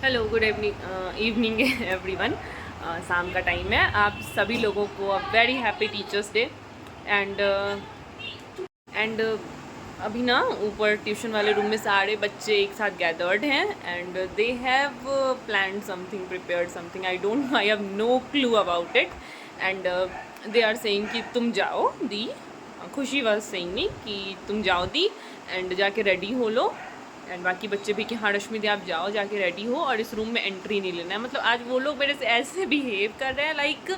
Hello, good evening everyone. शाम का time है। आप सभी लोगों को a very happy teachers day. And and अभी ना ऊपर ट्यूशन वाले रूम में सारे बच्चे एक साथ गैदर्ड हैं and they have planned something, prepared something. I don't know, I have no clue about it. And they are saying कि तुम जाओ दी, खुशी वाज सेइंग मी कि तुम जाओ दी एंड जाके रेडी हो लो। एंड बाकी बच्चे भी कि हाँ रश्मि दी आप जाओ, जाके रेडी हो और इस रूम में एंट्री नहीं लेना है। मतलब आज वो लोग मेरे से ऐसे बिहेव कर रहे हैं like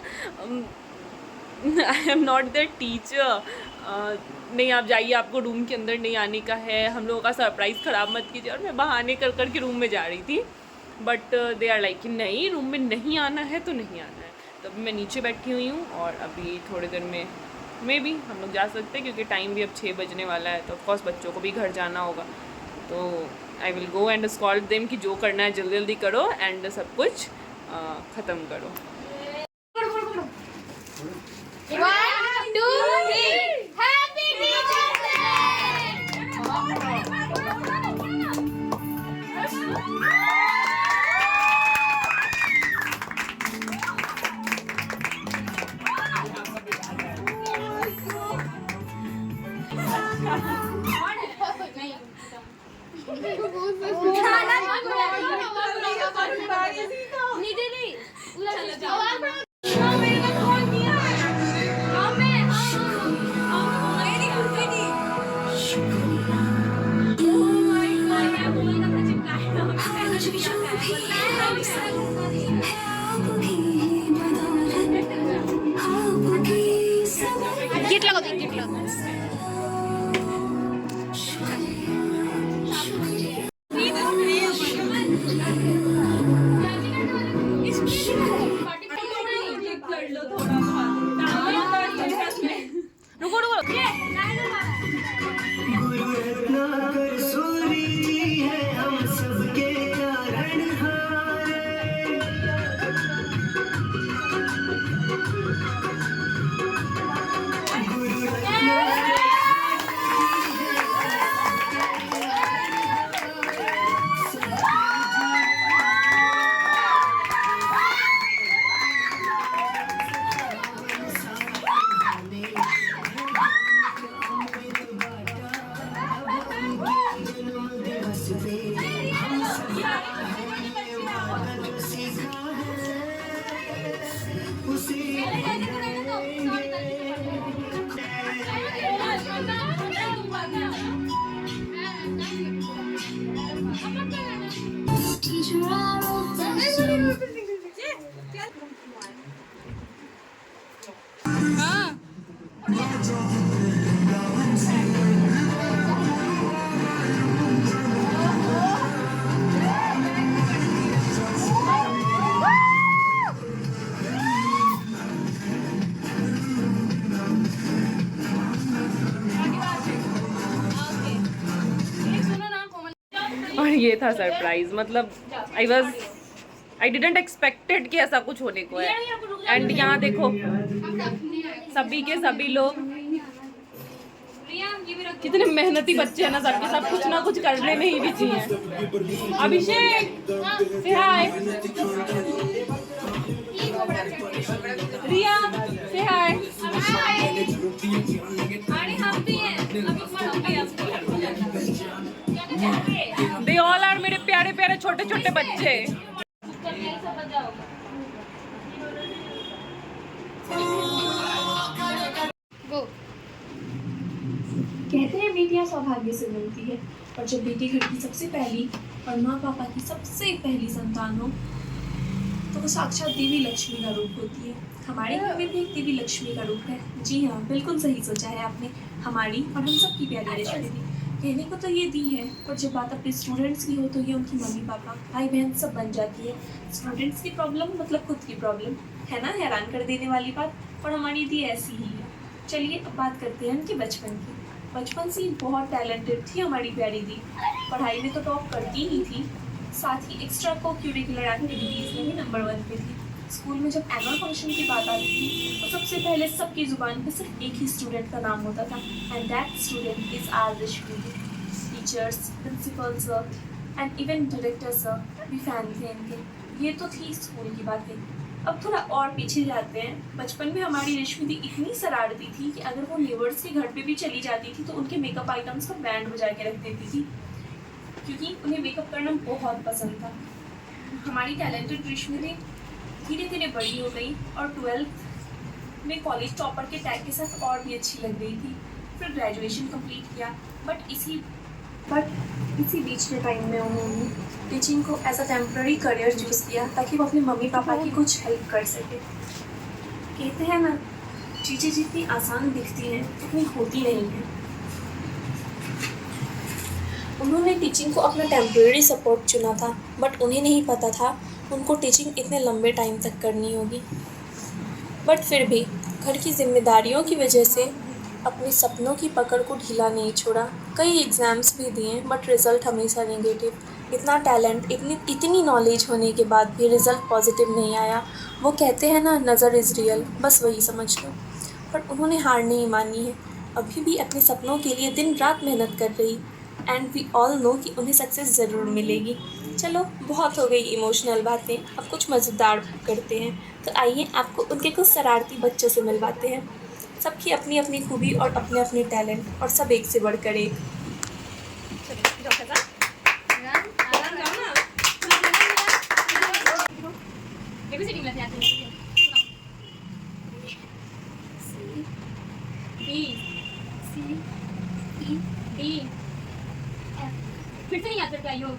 I am not there teacher. नहीं आप जाइए, आपको रूम के अंदर नहीं आने का है, हम लोगों का सरप्राइज़ ख़राब मत कीजिए। और मैं बहाने कर कर के रूम में जा रही थी, बट दे आर लाइक कि नहीं रूम में नहीं आना है तो नहीं आना है। तो अभी मैं नीचे बैठी हुई हूँ और अभी थोड़ी देर में मे बी हम लोग जा सकते हैं क्योंकि टाइम भी अब 6 बजने वाला है। तो ऑफकोर्स बच्चों को भी घर जाना होगा, तो I will go and scold them कि जो करना है जल्दी जल्दी करो एंड सब कुछ ख़त्म करो। 1, 2, 3 हैप्पी टीचर्स गिट लगा दो, गिट लगा। रुको रुको और ये था सरप्राइज। मतलब आई डिडंट एक्सपेक्टेड कि ऐसा कुछ होने को है। एंड यहाँ देखो सभी के सभी लोग कितने मेहनती बच्चे हैं ना, सबके सब कुछ ना कुछ करने में ही बिजी हैं। अभिषेक से हाय, रिया से हाय। दे ऑल आर मेरे प्यारे प्यारे छोटे छोटे बच्चे। कहते हैं बेटियां सौभाग्य से मिलती है, और जब बेटी घर की सबसे पहली और माँ पापा की सबसे पहली संतान हो तो वो साक्षात देवी लक्ष्मी का रूप होती है। हमारे घर में भी एक देवी लक्ष्मी का रूप है। जी हाँ, बिल्कुल सही सोचा है आपने। हमारी और हम सब की प्यारी लक्ष्मी दी कहने को तो ये दी है, पर जब बात अपने स्टूडेंट्स की हो तो ये उनकी मम्मी पापा भाई बहन सब बन जाती है। स्टूडेंट्स की प्रॉब्लम मतलब खुद की प्रॉब्लम है ना, हैरान कर देने वाली बात। और हमारी दी ऐसी ही है। चलिए अब बात करते हैं उनके बचपन की। बचपन से ही बहुत टैलेंटेड थी हमारी प्यारी दी। पढ़ाई में तो टॉप करती ही थी, साथ ही एक्स्ट्रा को क्यूरिकुलर एक्टिविटीज़ में भी नंबर 1 पे थी। स्कूल में जब एनुअल फंक्शन की बात आती थी तो सबसे पहले सबकी ज़ुबान पे सिर्फ एक ही स्टूडेंट का नाम होता था, and that student is R Rashmi. Teachers, principal sir and even director sir भी फैन थे इनके। ये तो थी स्कूल की बातें। अब थोड़ा और पीछे जाते हैं। बचपन में हमारी रश्मि दी इतनी शरारती थी कि अगर वो नेबर्स के घर पे भी चली जाती थी तो उनके मेकअप आइटम्स का बैंड बजा के रख देती थी, क्योंकि उन्हें मेकअप करना बहुत पसंद था। हमारी टैलेंटेड रश्मि दी धीरे धीरे बड़ी हो गई और 12th में कॉलेज टॉपर के टैग के साथ और भी अच्छी लग रही थी। फिर ग्रेजुएशन कंप्लीट किया, बट इसी बीच के टाइम में उन्होंने टीचिंग को as a temporary career choose किया ताकि वो अपने मम्मी पापा की कुछ हेल्प कर सके। कहते हैं ना, चीज़ें जितनी आसान दिखती हैं उतनी होती नहीं हैं। उन्होंने टीचिंग को अपना टेम्प्रेरी सपोर्ट चुना था, बट उन्हें नहीं पता था उनको टीचिंग इतने लंबे टाइम तक करनी होगी। बट फिर भी घर की जिम्मेदारियों की वजह से अपने सपनों की पकड़ को ढीला नहीं छोड़ा। कई एग्ज़ाम्स भी दिए, बट रिज़ल्ट हमेशा नेगेटिव। इतना टैलेंट, इतनी नॉलेज होने के बाद भी रिज़ल्ट पॉजिटिव नहीं आया। वो कहते हैं ना, नज़र इज़ रियल, बस वही समझ लो। पर उन्होंने हार नहीं मानी है, अभी भी अपने सपनों के लिए दिन रात मेहनत कर रही। एंड वी ऑल नो कि उन्हें सक्सेस ज़रूर मिलेगी। चलो, बहुत हो गई इमोशनल बातें, अब कुछ मज़ेदार करते हैं। तो आइए आपको उनके कुछ शरारती बच्चों से मिलवाते हैं। सबकी अपनी अपनी खूबी और अपने अपने टैलेंट, और सब एक से बढ़कर एक। फिर से नहीं याद करके आई हो?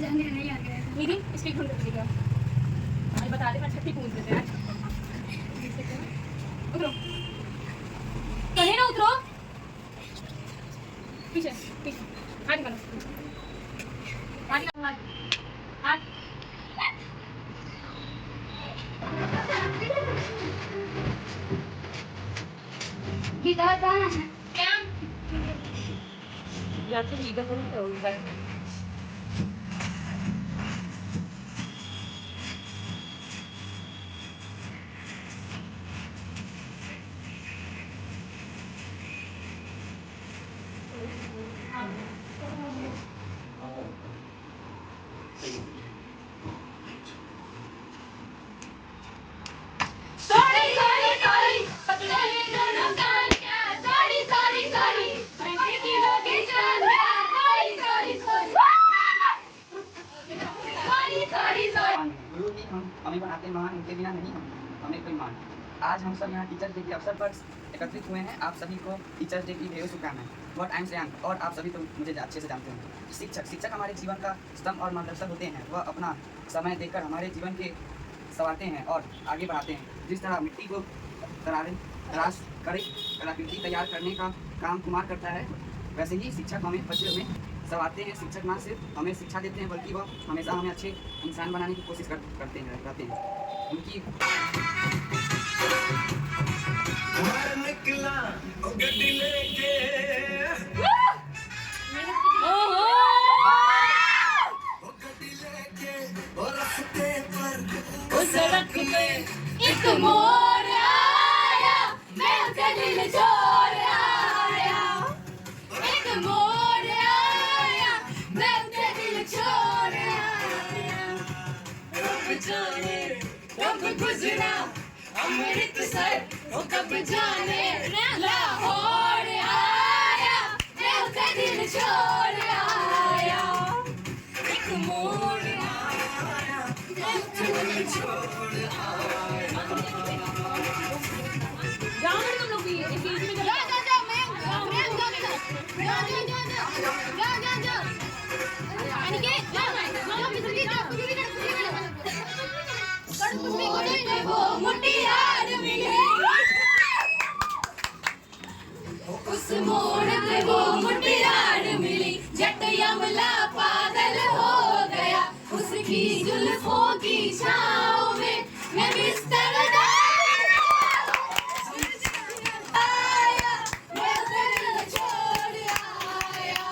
नहीं याद करेगा। मेरी स्टिक ढूंढ कर देगा। अरे बता दे, मैं छठी पूछ देते हैं। उतरो। कहे ना उतरो। पीछे, पीछे। हाथ निकालो। हाथ निकालो, हाथ। हाथ। गीता कहाँ है? क्या? या तो लीडर होगा। गुरु ही हम हमें बनाते महान, उनके बिना नहीं हम हमें कोई मान। आज हम सब यहाँ टीचर्स डे के अवसर पर एकत्रित हुए हैं। आप सभी को टीचर्स डे की ढेरों शुभकामनाएं। बट आई एम श्रेयांक, और आप सभी तो मुझे अच्छे से जानते हैं। शिक्षक हमारे जीवन का स्तंभ और मार्गदर्शक होते हैं। वह अपना समय देकर हमारे जीवन के संवारते हैं और आगे बढ़ाते हैं। जिस तरह मिट्टी को तराश कर कलाकृति तैयार करने का काम कुम्हार करता है, वैसे ही शिक्षक हमें बच्चे में संवारते हैं। शिक्षक ना सिर्फ हमें शिक्षा देते हैं, बल्कि वह हमेशा हमें अच्छे इंसान बनाने की कोशिश रहते हैं। उनकी एक मोर आया, मैं उसका दिल चोर आया। एक मोर आया, मैं उसका दिल चोर आया। कब जाने कब गुजरा अमृतसर, वो कब जाने लाहौर आया, मैं उसका दिल चोर आया। एक मोर आया, मैं उसका दिल चोर आया। जाओ ना तुम लोग भी, इस बीच में जा अनिकेत, वो मुटियार मिले उस मोड़ पे, वो मुटियार मिली। जट यमला पागल हो गया, उसकी जुल्फों की छाँव में मैं बिस्तर आया, मैं दिल छोड़ आया।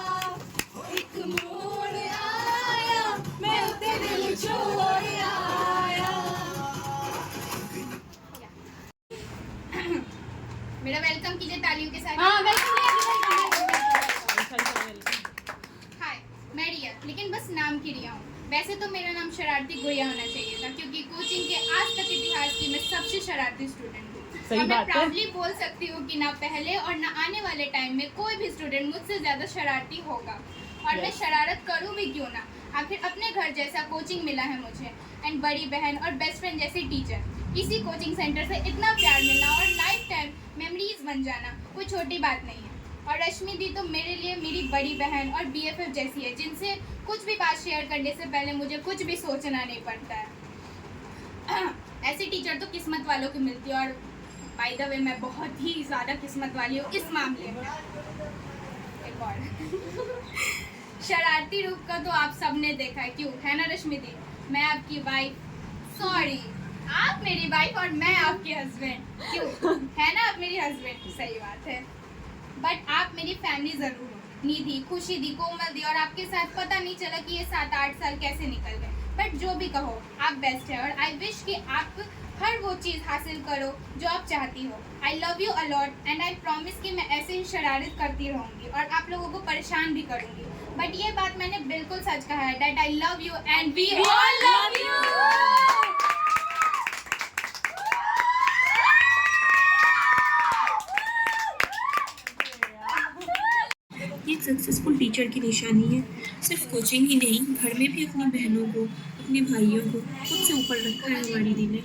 एक मोड़ आया, मैं दिल छोड़ आया। मेरा वेलकम कीजिए तालियों के साथ। हाँ, वेलकम। हाय, मैं रिया, लेकिन बस नाम की रिया हूँ। वैसे तो मेरा शरारती गुड़िया होना चाहिए था, क्योंकि कोचिंग के आज तक इतिहास की मैं सबसे शरारती स्टूडेंट हूँ। सही और मैं बात है। प्राउडली बोल सकती हूँ कि ना पहले और ना आने वाले टाइम में कोई भी स्टूडेंट मुझसे ज़्यादा शरारती होगा। और मैं शरारत करूँ भी क्यों ना, आखिर अपने घर जैसा कोचिंग मिला है मुझे, एंड बड़ी बहन और बेस्ट फ्रेंड जैसी टीचर। इसी कोचिंग सेंटर से इतना प्यार मिलना और लाइफ टाइम मेमोरीज बन जाना कोई छोटी बात नहीं है। और रश्मि दी तो मेरे लिए मेरी बड़ी बहन और BFF जैसी है, जिनसे कुछ भी बात शेयर करने से पहले मुझे कुछ भी सोचना नहीं पड़ता है। ऐसी टीचर तो किस्मत वालों की मिलती है, और बाय द वे मैं बहुत ही ज़्यादा किस्मत वाली हूँ इस मामले में। एक और शरारती रूप का तो आप सबने देखा है, क्यों है ना रश्मि दी? मैं आपकी वाइफ, सॉरी आप मेरी वाइफ और मैं आपकी हस्बैंड, क्यों है ना आप मेरी हस्बैंड? सही बात है। बट आप मेरी फैमिली ज़रूर हो। निधि, खुशी दी, कोमल दी, और आपके साथ पता नहीं चला कि ये 7-8 साल कैसे निकल गए। बट जो भी कहो, आप बेस्ट है, और आई विश कि आप हर वो चीज़ हासिल करो जो आप चाहती हो। आई love you a lot, and I promise कि मैं ऐसे ही शरारत करती रहूँगी और आप लोगों को परेशान भी करूँगी। बट ये बात मैंने बिल्कुल सच कहा है, that I love you and we all love you. ये एक सक्सेसफुल टीचर की निशानी है। सिर्फ कोचिंग ही नहीं, घर में भी अपनी बहनों को, अपने भाइयों को खुद से ऊपर रखा है हमारी दी ने।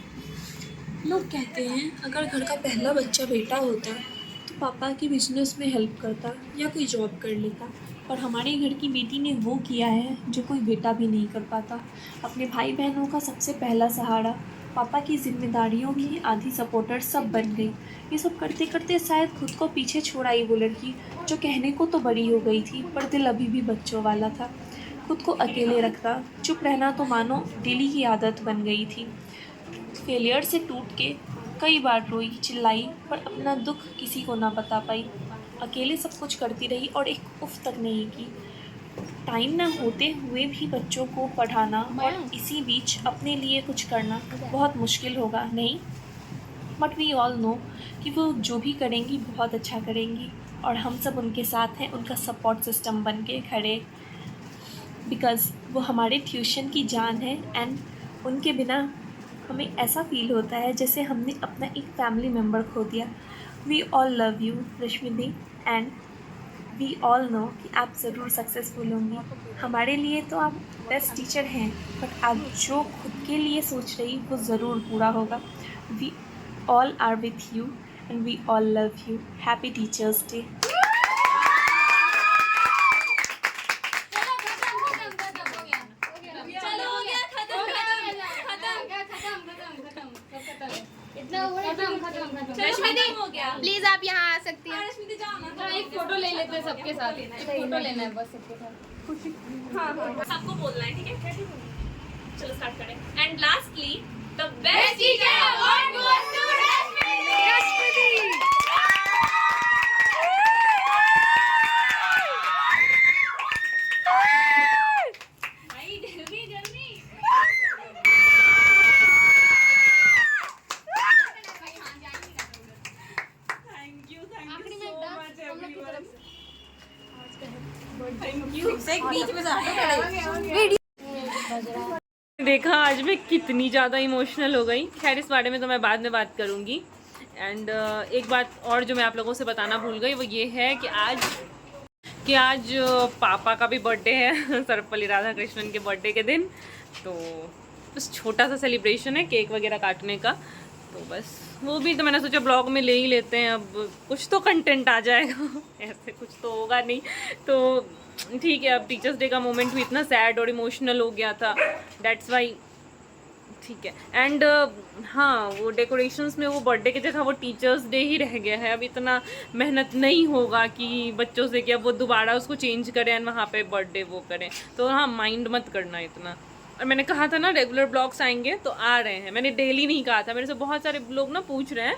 लोग कहते हैं अगर घर का पहला बच्चा बेटा होता तो पापा की बिजनेस में हेल्प करता या कोई जॉब कर लेता, और हमारे घर की बेटी ने वो किया है जो कोई बेटा भी नहीं कर पाता। अपने भाई बहनों का सबसे पहला सहारा, पापा की जिम्मेदारियों की आधी सपोर्टर सब बन गई। ये सब करते करते शायद खुद को पीछे छोड़ आई वो लड़की, जो कहने को तो बड़ी हो गई थी पर दिल अभी भी बच्चों वाला था। खुद को अकेले रखना, चुप रहना तो मानो डेली की आदत बन गई थी। फेलियर से टूट के कई बार रोई, चिल्लाई, पर अपना दुख किसी को ना बता पाई। अकेले सब कुछ करती रही और एक उफ तक नहीं की। टाइम ना होते हुए भी बच्चों को पढ़ाना और इसी बीच अपने लिए कुछ करना बहुत मुश्किल होगा, नहीं? बट वी ऑल नो कि वो जो भी करेंगी बहुत अच्छा करेंगी, और हम सब उनके साथ हैं, उनका सपोर्ट सिस्टम बन के खड़े, बिकॉज़ वो हमारे ट्यूशन की जान है। एंड उनके बिना हमें ऐसा फील होता है जैसे हमने अपना एक फैमिली मेम्बर खो दिया। We all love you Rashmi दी, एंड वी ऑल नो कि आप ज़रूर सक्सेसफुल होंगी। हमारे लिए तो आप बेस्ट टीचर हैं, बट आप जो खुद के लिए सोच रही वो ज़रूर पूरा होगा। We all are with you and we all love you. Happy teachers day. Please आप यहाँ आ सकती हैं। एक फोटो ले लेते हैं सबके साथ, एक फोटो लेना है बस सबके साथ। सबको बोलना है, ठीक है? चलो स्टार्ट करें। And lastly the best teacher award goes to Rashmi di. देखा आज मैं कितनी ज़्यादा इमोशनल हो गई। खैर इस बारे में तो मैं बाद में बात करूँगी। एंड एक बात और जो मैं आप लोगों से बताना भूल गई वो ये है कि आज पापा का भी बर्थडे है सर्वपल्ली राधाकृष्णन के बर्थडे के दिन। तो बस छोटा सा सेलिब्रेशन है, केक वगैरह काटने का। तो बस वो भी तो मैंने सोचा ब्लॉग में ले ही लेते हैं, अब कुछ तो कंटेंट आ जाएगा ऐसे कुछ तो होगा नहीं। तो ठीक है, अब टीचर्स डे का मोमेंट भी इतना सैड और इमोशनल हो गया था, दैट्स वाई ठीक है। एंड हाँ, वो डेकोरेशंस में वो बर्थडे की जगह वो टीचर्स डे ही रह गया है। अब इतना मेहनत नहीं होगा कि बच्चों से कि अब वो दोबारा उसको चेंज करें एंड वहाँ पे बर्थडे वो करें। तो हाँ, माइंड मत करना इतना। और मैंने कहा था ना रेगुलर ब्लॉग्स आएंगे, तो आ रहे हैं। मैंने डेली नहीं कहा था, मेरे से बहुत सारे लोग ना पूछ रहे हैं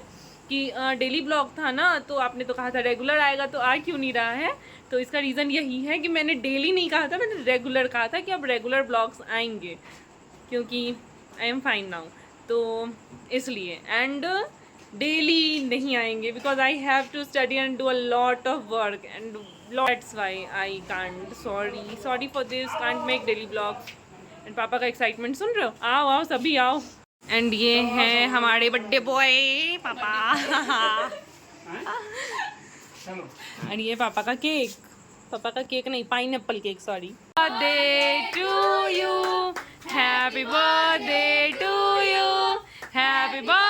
कि डेली ब्लॉग था ना, तो आपने तो कहा था रेगुलर आएगा, तो आ क्यों नहीं रहा है? तो इसका रीज़न यही है कि मैंने डेली नहीं कहा था, मैंने रेगुलर कहा था कि अब रेगुलर ब्लॉग्स आएंगे, क्योंकि आई एम फाइन नाउ, तो इसलिए। एंड डेली नहीं आएंगे because I have to study and do a lot of work and that's why I can't. Sorry for this, can't make daily blogs. And पापा का excitement सुन रहे हो? आओ आओ सभी आओ। एंड ये हैं हमारे बर्थडे बॉय पापा। और ये पापा का केक, पापा का केक नहीं, pineapple cake, sorry. Birthday to you, happy birthday to you, happy birthday